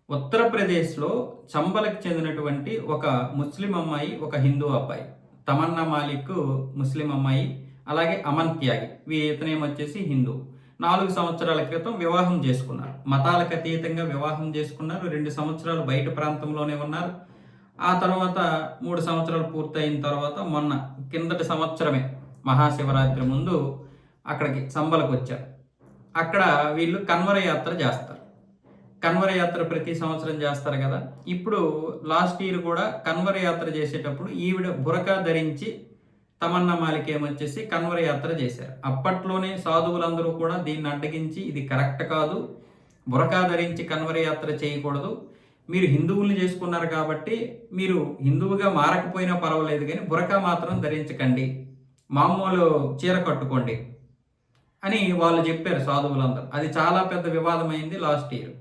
ఉత్తరప్రదేశ్‌లో చంబల్‌కి చెందినటువంటి ఒక ముస్లిం అమ్మాయి, ఒక హిందూ అబ్బాయి. తమన్నా మాలిక్ ముస్లిం అమ్మాయి, అలాగే అమన్ త్యాగి ఇతనేమొచ్చేసి హిందూ. 4 సంవత్సరాల క్రితం వివాహం చేసుకున్నారు. మతాలకు అతీతంగా వివాహం చేసుకున్నారు. 2 సంవత్సరాలు బయట ప్రాంతంలోనే ఉన్నారు. ఆ తర్వాత 3 సంవత్సరాలు పూర్తయిన తర్వాత మొన్న కిందటి సంవత్సరమే మహాశివరాత్రి ముందు అక్కడికి చంబల్‌కొచ్చారు. అక్కడ వీళ్ళు కన్వర యాత్ర చేస్తారు. కన్వర యాత్ర ప్రతి సంవత్సరం చేస్తారు కదా! ఇప్పుడు లాస్ట్ ఇయర్ కూడా కన్వర యాత్ర చేసేటప్పుడు ఈవిడ బురకా ధరించి తమన్నా మాలిక్ ఏమొచ్చేసి కన్వర యాత్ర చేశారు. అప్పట్లోనే సాధువులందరూ కూడా దీన్ని అడ్డగించి ఇది కరెక్ట్ కాదు. బురకా ధరించి కన్వర యాత్ర చేయకూడదు. మీరు హిందువుల్ని చేసుకున్నారు కాబట్టి మీరు హిందువుగా మారకపోయినా పర్వాలేదు గానీ బురకా మాత్రం ధరించకండి. మామూలు చీర కట్టుకోండి అని వాళ్ళు చెప్పారు సాధువులందరూ. అది చాలా పెద్ద వివాదమైంది లాస్ట్ ఇయర్.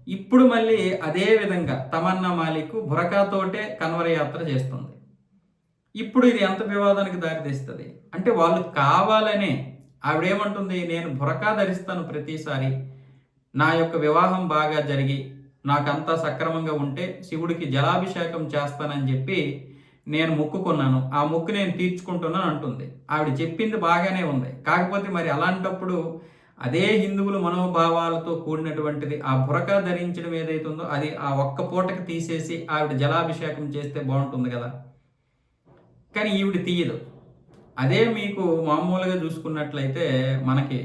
ఇప్పుడు మళ్ళీ అదే విధంగా తమన్నా మాలిక్ బురకాతోటే కన్వర యాత్ర చేస్తుంది. ఇప్పుడు ఇది ఎంత వివాదానికి దారితీస్తుంది అంటే వాళ్ళు కావాలనే ఆవిడేమంటుంది, నేను బురకా ధరిస్తాను ప్రతిసారి, నా యొక్క వివాహం బాగా జరిగి నాకంతా సక్రమంగా ఉంటే శివుడికి జలాభిషేకం చేస్తానని చెప్పి నేను మొక్కుకున్నాను, ఆ మొక్కు నేను తీర్చుకుంటున్నాను అంటుంది. ఆవిడ చెప్పింది బాగానే ఉంది. కాకపోతే మరి అలాంటప్పుడు అదే హిందువుల మనోభావాలతో కూడినటువంటిది ఆ బురకా ధరించడం ఏదైతే ఉందో అది ఆ ఒక్క పూటకి తీసేసి ఆవిడ జలాభిషేకం చేస్తే బాగుంటుంది కదా. కానీ ఈవిడ తీయదు. అదే మీకు మామూలుగా చూసుకున్నట్లయితే మనకి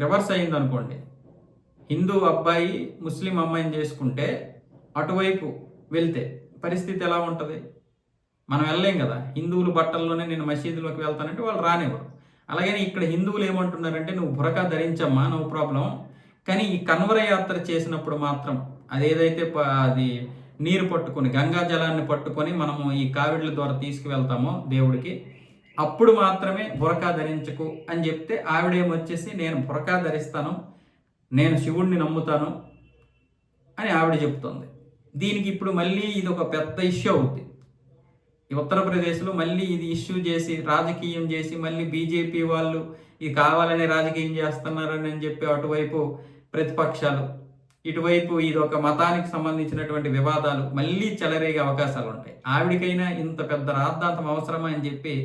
రివర్స్ అయిందనుకోండి. హిందూ అబ్బాయి ముస్లిం అమ్మాయిని చేసుకుంటే అటువైపు వెళ్తే పరిస్థితి ఎలా ఉంటుంది? మనం వెళ్ళలేం కదా. హిందువుల బట్టల్లోనే నేను మసీదులోకి వెళ్తానంటే వాళ్ళు రానివ్వరు. అలాగని ఇక్కడ హిందువులు ఏమంటున్నారంటే నువ్వు బురకా ధరించమ్మా, నో ప్రాబ్లం, కానీ ఈ కన్వర యాత్ర చేసినప్పుడు మాత్రం అదేదైతే అది నీరు పట్టుకొని గంగా జలాన్ని పట్టుకొని మనము ఈ కావిడ్ల ద్వారా తీసుకువెళ్తామో దేవుడికి, అప్పుడు మాత్రమే బురకా ధరించకు అని చెప్తే ఆవిడేమొచ్చేసి నేను బురకా ధరిస్తాను, నేను శివుణ్ణి నమ్ముతాను అని ఆవిడ చెప్తుంది. దీనికి ఇప్పుడు మళ్ళీ ఇది ఒక పెద్ద ఇష్యూ అవుద్ది. ఈ ఉత్తరప్రదేశ్లో మళ్ళీ ఇది ఇష్యూ చేసి రాజకీయం చేసి మళ్ళీ బీజేపీ వాళ్ళు ఇది కావాలనే రాజకీయం చేస్తున్నారని చెప్పి అటువైపు ప్రతిపక్షాలు, ఇటువైపు ఇది ఒక మతానికి సంబంధించినటువంటి వివాదాలు మళ్ళీ చెలరేగే అవకాశాలు ఉంటాయి. ఆవిడికైనా ఇంత పెద్ద రాద్ధాంతం అవసరమా అని చెప్పి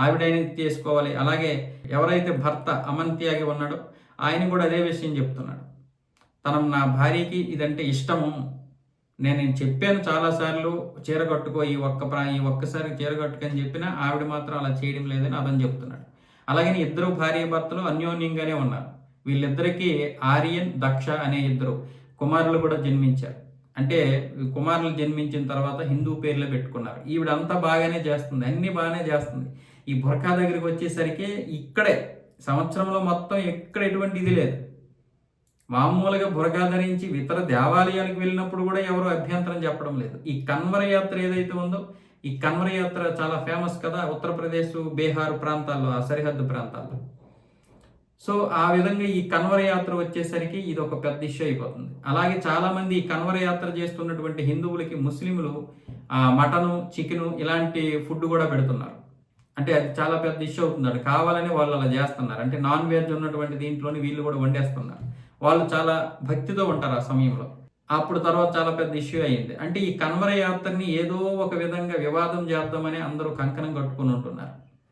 ఆవిడైనా చేసుకోవాలి. అలాగే ఎవరైతే భర్త అమన్ త్యాగి ఉన్నాడో ఆయన కూడా అదే విషయం చెప్తున్నాడు. నా భార్యకి ఇదంటే ఇష్టము, నేను చెప్పాను చాలాసార్లు చీర కట్టుకో, ఈ ఒక్కసారి చీర కట్టుకొని చెప్పినా ఆవిడ మాత్రం అలా చేయడం లేదని అతను చెప్తున్నాడు. అలాగని ఇద్దరు భార్యాభర్తలు అన్యోన్యంగానే ఉన్నారు. వీళ్ళిద్దరికీ ఆర్యన్, దక్ష అనే ఇద్దరు కుమారులు కూడా జన్మించారు. అంటే కుమారులు జన్మించిన తర్వాత హిందూ పేర్లు పెట్టుకున్నారు. ఈవిడంతా బాగానే చేస్తుంది, అన్ని బాగానే చేస్తుంది. ఈ బురకా దగ్గరికి వచ్చేసరికి ఇక్కడే సంవత్సరంలో మొత్తం ఎక్కడ ఎటువంటి ఇది లేదు. మామూలుగా బురకా ధరించి ఇతర దేవాలయాలకు వెళ్ళినప్పుడు కూడా ఎవరు అభ్యంతరం చెప్పడం లేదు. ఈ కన్వర యాత్ర ఏదైతే ఉందో ఈ కన్వర యాత్ర చాలా ఫేమస్ కదా ఉత్తరప్రదేశ్, బీహార్ ప్రాంతాల్లో, ఆ సరిహద్దు ప్రాంతాల్లో. సో ఆ విధంగా ఈ కన్వర యాత్ర వచ్చేసరికి ఇది ఒక పెద్ద ఇష్యూ అయిపోతుంది. అలాగే చాలామంది ఈ కన్వర యాత్ర చేస్తున్నటువంటి హిందువులకి ముస్లింలు మటను, చికెను ఇలాంటి ఫుడ్ కూడా పెడుతున్నారు. అంటే అది చాలా పెద్ద ఇష్యూ అవుతుంది. కావాలని వాళ్ళు అలా చేస్తున్నారు. అంటే నాన్ వెజ్ ఉన్నటువంటి దీంట్లోని వీళ్ళు కూడా వండేస్తున్నారు. వాళ్ళు చాలా భక్తితో ఉంటారు ఆ సమయంలో. అప్పుడు తర్వాత చాలా పెద్ద ఇష్యూ అయ్యింది. అంటే ఈ కన్వర యాత్రని ఏదో ఒక విధంగా వివాదం చేద్దామని అందరూ కంకణం కట్టుకుని ఉంటున్నారు.